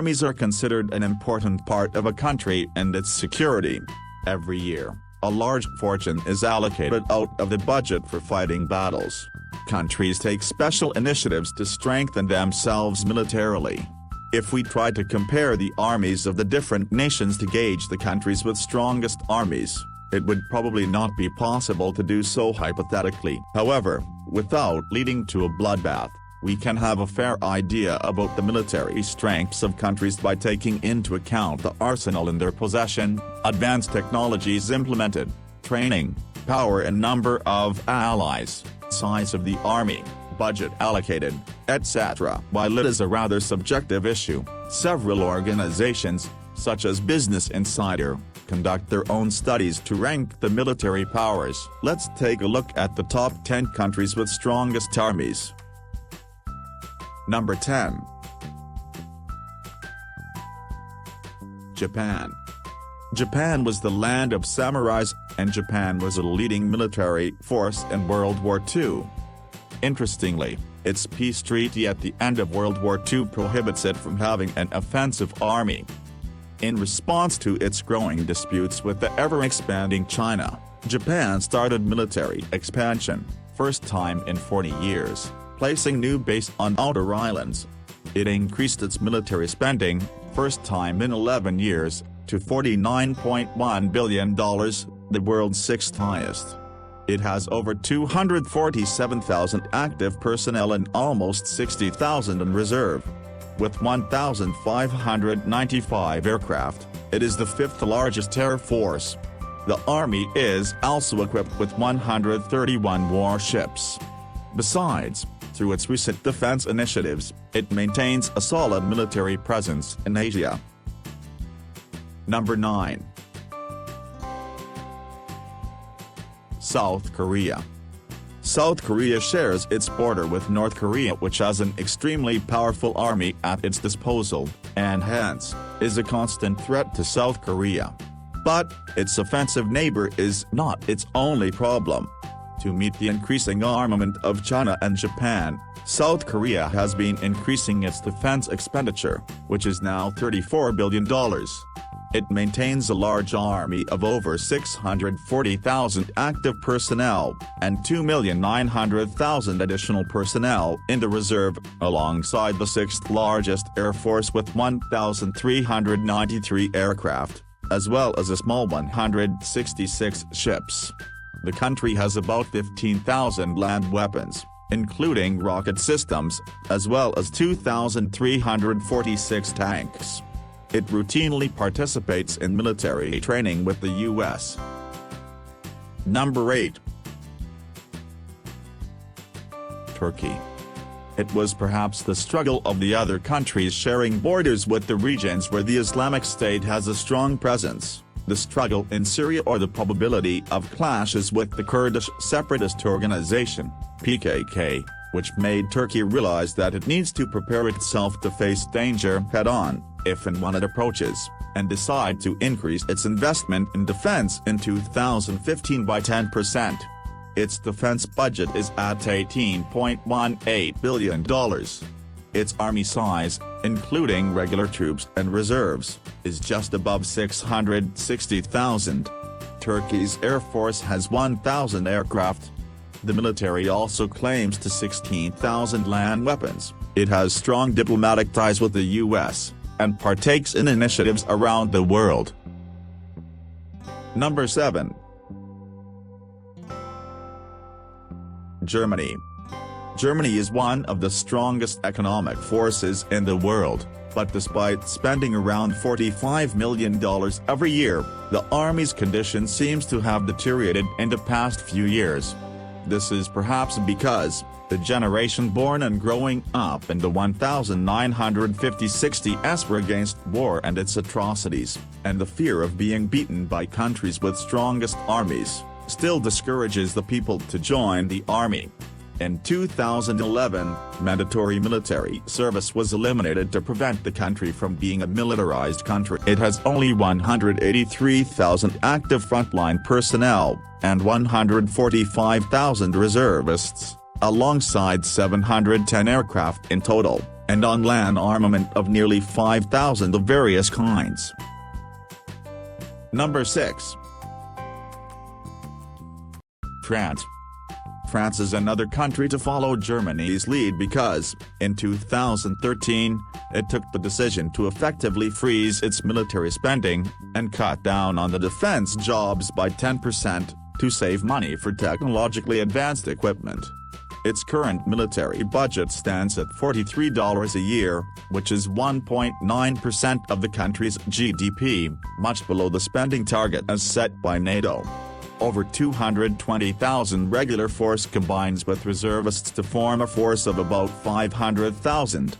Armies are considered an important part of a country and its security. Every year, a large fortune is allocated out of the budget for fighting battles. Countries take special initiatives to strengthen themselves militarily. If we try to compare the armies of the different nations to gauge the countries with strongest armies, it would probably not be possible to do so hypothetically. However, without leading to a bloodbath, we can have a fair idea about the military strengths of countries by taking into account the arsenal in their possession, advanced technologies implemented, training, power and number of allies, size of the army, budget allocated, etc. While it is a rather subjective issue, several organizations, such as Business Insider, conduct their own studies to rank the military powers. Let's take a look at the top 10 countries with strongest armies. Number 10. Japan. Japan was the land of samurais, and Japan was a leading military force in World War II. Interestingly, its peace treaty at the end of World War II prohibits it from having an offensive army. In response to its growing disputes with the ever-expanding China, Japan started military expansion, first time in 40 years. Placing new base on outer islands. It increased its military spending, first time in 11 years, to $49.1 billion, the world's sixth highest. It has over 247,000 active personnel and almost 60,000 in reserve. With 1,595 aircraft, it is the fifth largest air force. The army is also equipped with 131 warships. Besides, through its recent defense initiatives, it maintains a solid military presence in Asia. Number 9. South Korea. South Korea shares its border with North Korea, which has an extremely powerful army at its disposal, and hence, is a constant threat to South Korea. But, its offensive neighbor is not its only problem. To meet the increasing armament of China and Japan, South Korea has been increasing its defense expenditure, which is now $34 billion. It maintains a large army of over 640,000 active personnel, and 2,900,000 additional personnel in the reserve, alongside the sixth largest air force with 1,393 aircraft, as well as a small 166 ships. The country has about 15,000 land weapons, including rocket systems, as well as 2,346 tanks. It routinely participates in military training with the U.S. Number 8. Turkey. It was perhaps the struggle of the other countries sharing borders with the regions where the Islamic State has a strong presence, the struggle in Syria or the probability of clashes with the Kurdish separatist organization, PKK, which made Turkey realize that it needs to prepare itself to face danger head-on, if and when it approaches, and decide to increase its investment in defense in 2015 by 10%. Its defense budget is at $18.18 billion. Its army size, including regular troops and reserves, is just above 660,000. Turkey's air force has 1,000 aircraft. The military also claims to 16,000 land weapons. It has strong diplomatic ties with the U.S., and partakes in initiatives around the world. Number 7. Germany. Germany is one of the strongest economic forces in the world, but despite spending around $45 million every year, the army's condition seems to have deteriorated in the past few years. This is perhaps because the generation born and growing up in the 1950-60s were against war and its atrocities, and the fear of being beaten by countries with strongest armies, still discourages the people to join the army. In 2011, mandatory military service was eliminated to prevent the country from being a militarized country. It has only 183,000 active frontline personnel, and 145,000 reservists, alongside 710 aircraft in total, and on-land armament of nearly 5,000 of various kinds. Number 6. France. France is another country to follow Germany's lead because, in 2013, it took the decision to effectively freeze its military spending, and cut down on the defense jobs by 10%, to save money for technologically advanced equipment. Its current military budget stands at $43 a year, which is 1.9% of the country's GDP, much below the spending target as set by NATO. Over 220,000 regular force combines with reservists to form a force of about 500,000.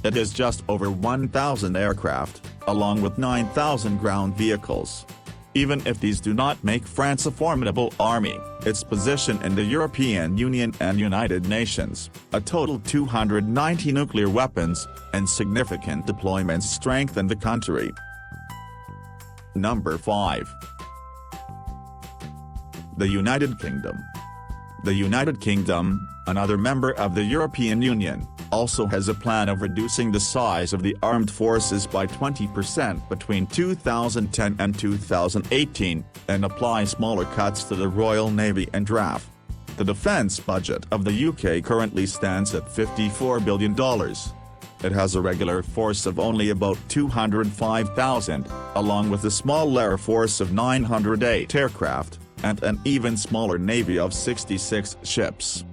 It has just over 1,000 aircraft, along with 9,000 ground vehicles. Even if these do not make France a formidable army, its position in the European Union and United Nations, a total 290 nuclear weapons, and significant deployments strengthen the country. Number 5. The United Kingdom. The United Kingdom, another member of the European Union, also has a plan of reducing the size of the armed forces by 20% between 2010 and 2018, and apply smaller cuts to the Royal Navy and RAF. The defence budget of the UK currently stands at $54 billion. It has a regular force of only about 205,000, along with a small air force of 908 aircraft, and an even smaller navy of 66 ships.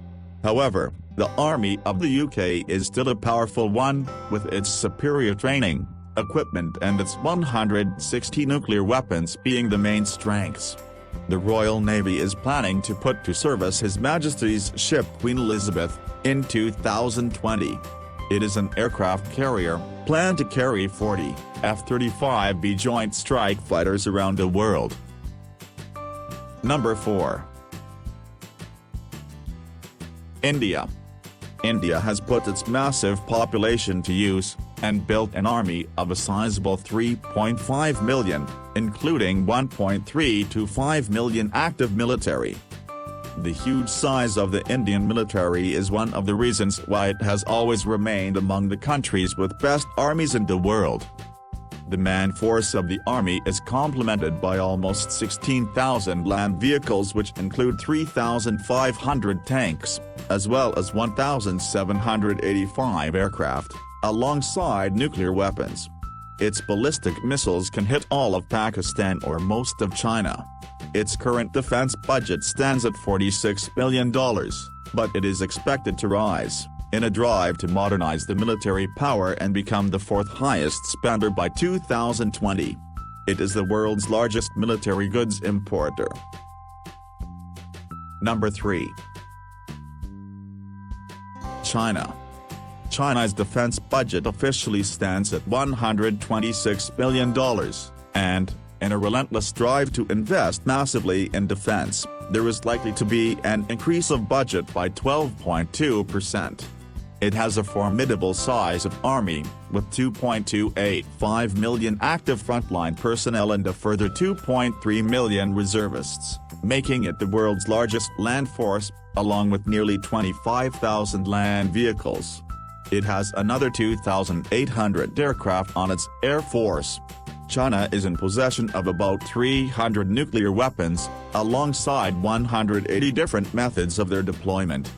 However, the Army of the UK is still a powerful one, with its superior training, equipment and its 160 nuclear weapons being the main strengths. The Royal Navy is planning to put to service His Majesty's ship Queen Elizabeth in 2020. It is an aircraft carrier, planned to carry 40 F-35B Joint Strike Fighters around the world. Number 4. India. India has put its massive population to use, and built an army of a sizable 3.5 million, including 1.3 to 5 million active military. The huge size of the Indian military is one of the reasons why it has always remained among the countries with best armies in the world. The manned force of the army is complemented by almost 16,000 land vehicles, which include 3,500 tanks, as well as 1,785 aircraft, alongside nuclear weapons. Its ballistic missiles can hit all of Pakistan or most of China. Its current defense budget stands at $46 billion, but it is expected to rise, in a drive to modernize the military power and become the fourth highest spender by 2020. It is the world's largest military goods importer. Number 3. China. China's defense budget officially stands at $126 billion, and, in a relentless drive to invest massively in defense, there is likely to be an increase of budget by 12.2%. It has a formidable size of army, with 2.285 million active frontline personnel and a further 2.3 million reservists, making it the world's largest land force, along with nearly 25,000 land vehicles. It has another 2,800 aircraft on its air force. China is in possession of about 300 nuclear weapons, alongside 180 different methods of their deployment.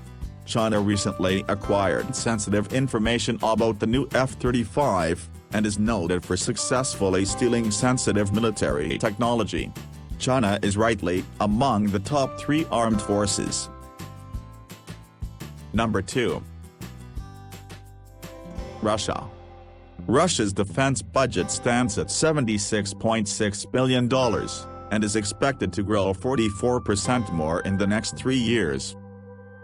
China recently acquired sensitive information about the new F-35, and is noted for successfully stealing sensitive military technology. China is rightly among the top 3 armed forces. Number 2. Russia. Russia's defense budget stands at $76.6 billion, and is expected to grow 44% more in the next 3 years.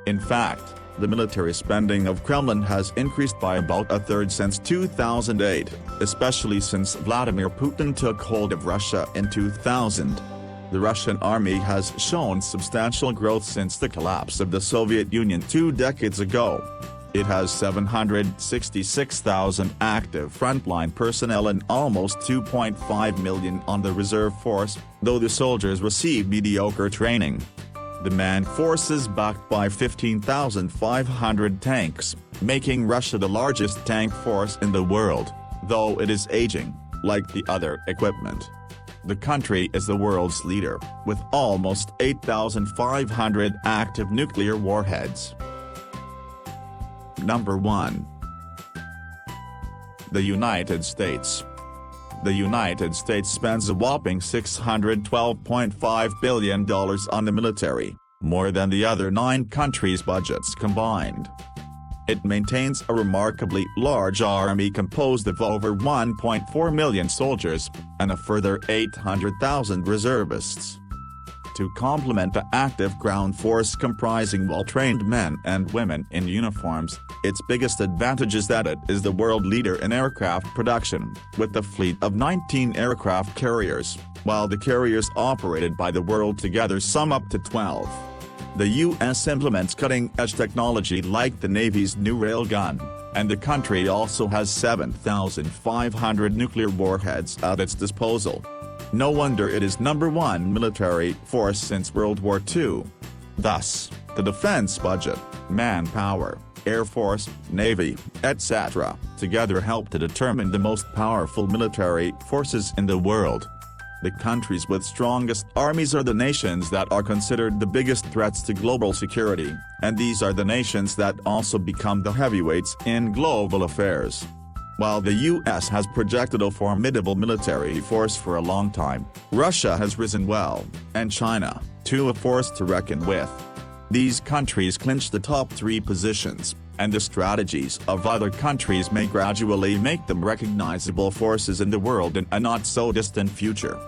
In fact, the military spending of Kremlin has increased by about a third since 2008, especially since Vladimir Putin took hold of Russia in 2000. The Russian army has shown substantial growth since the collapse of the Soviet Union 2 decades ago. It has 766,000 active frontline personnel and almost 2.5 million on the reserve force, though the soldiers receive mediocre training. The manned force is backed by 15,500 tanks, making Russia the largest tank force in the world, though it is aging, like the other equipment. The country is the world's leader, with almost 8,500 active nuclear warheads. Number 1. The United States. The United States spends a whopping $612.5 billion on the military, more than the other 9 countries' budgets combined. It maintains a remarkably large army composed of over 1.4 million soldiers, and a further 800,000 reservists. To complement the active ground force comprising well-trained men and women in uniforms, its biggest advantage is that it is the world leader in aircraft production, with a fleet of 19 aircraft carriers, while the carriers operated by the world together sum up to 12. The U.S. implements cutting-edge technology like the Navy's new railgun, and the country also has 7,500 nuclear warheads at its disposal. No wonder it is number 1 military force since World War II. Thus, the defense budget, manpower, Air Force, Navy, etc., together help to determine the most powerful military forces in the world. The countries with strongest armies are the nations that are considered the biggest threats to global security, and these are the nations that also become the heavyweights in global affairs. While the U.S. has projected a formidable military force for a long time, Russia has risen well, and China, too, a force to reckon with. These countries clinch the top 3 positions, and the strategies of other countries may gradually make them recognizable forces in the world in a not-so-distant future.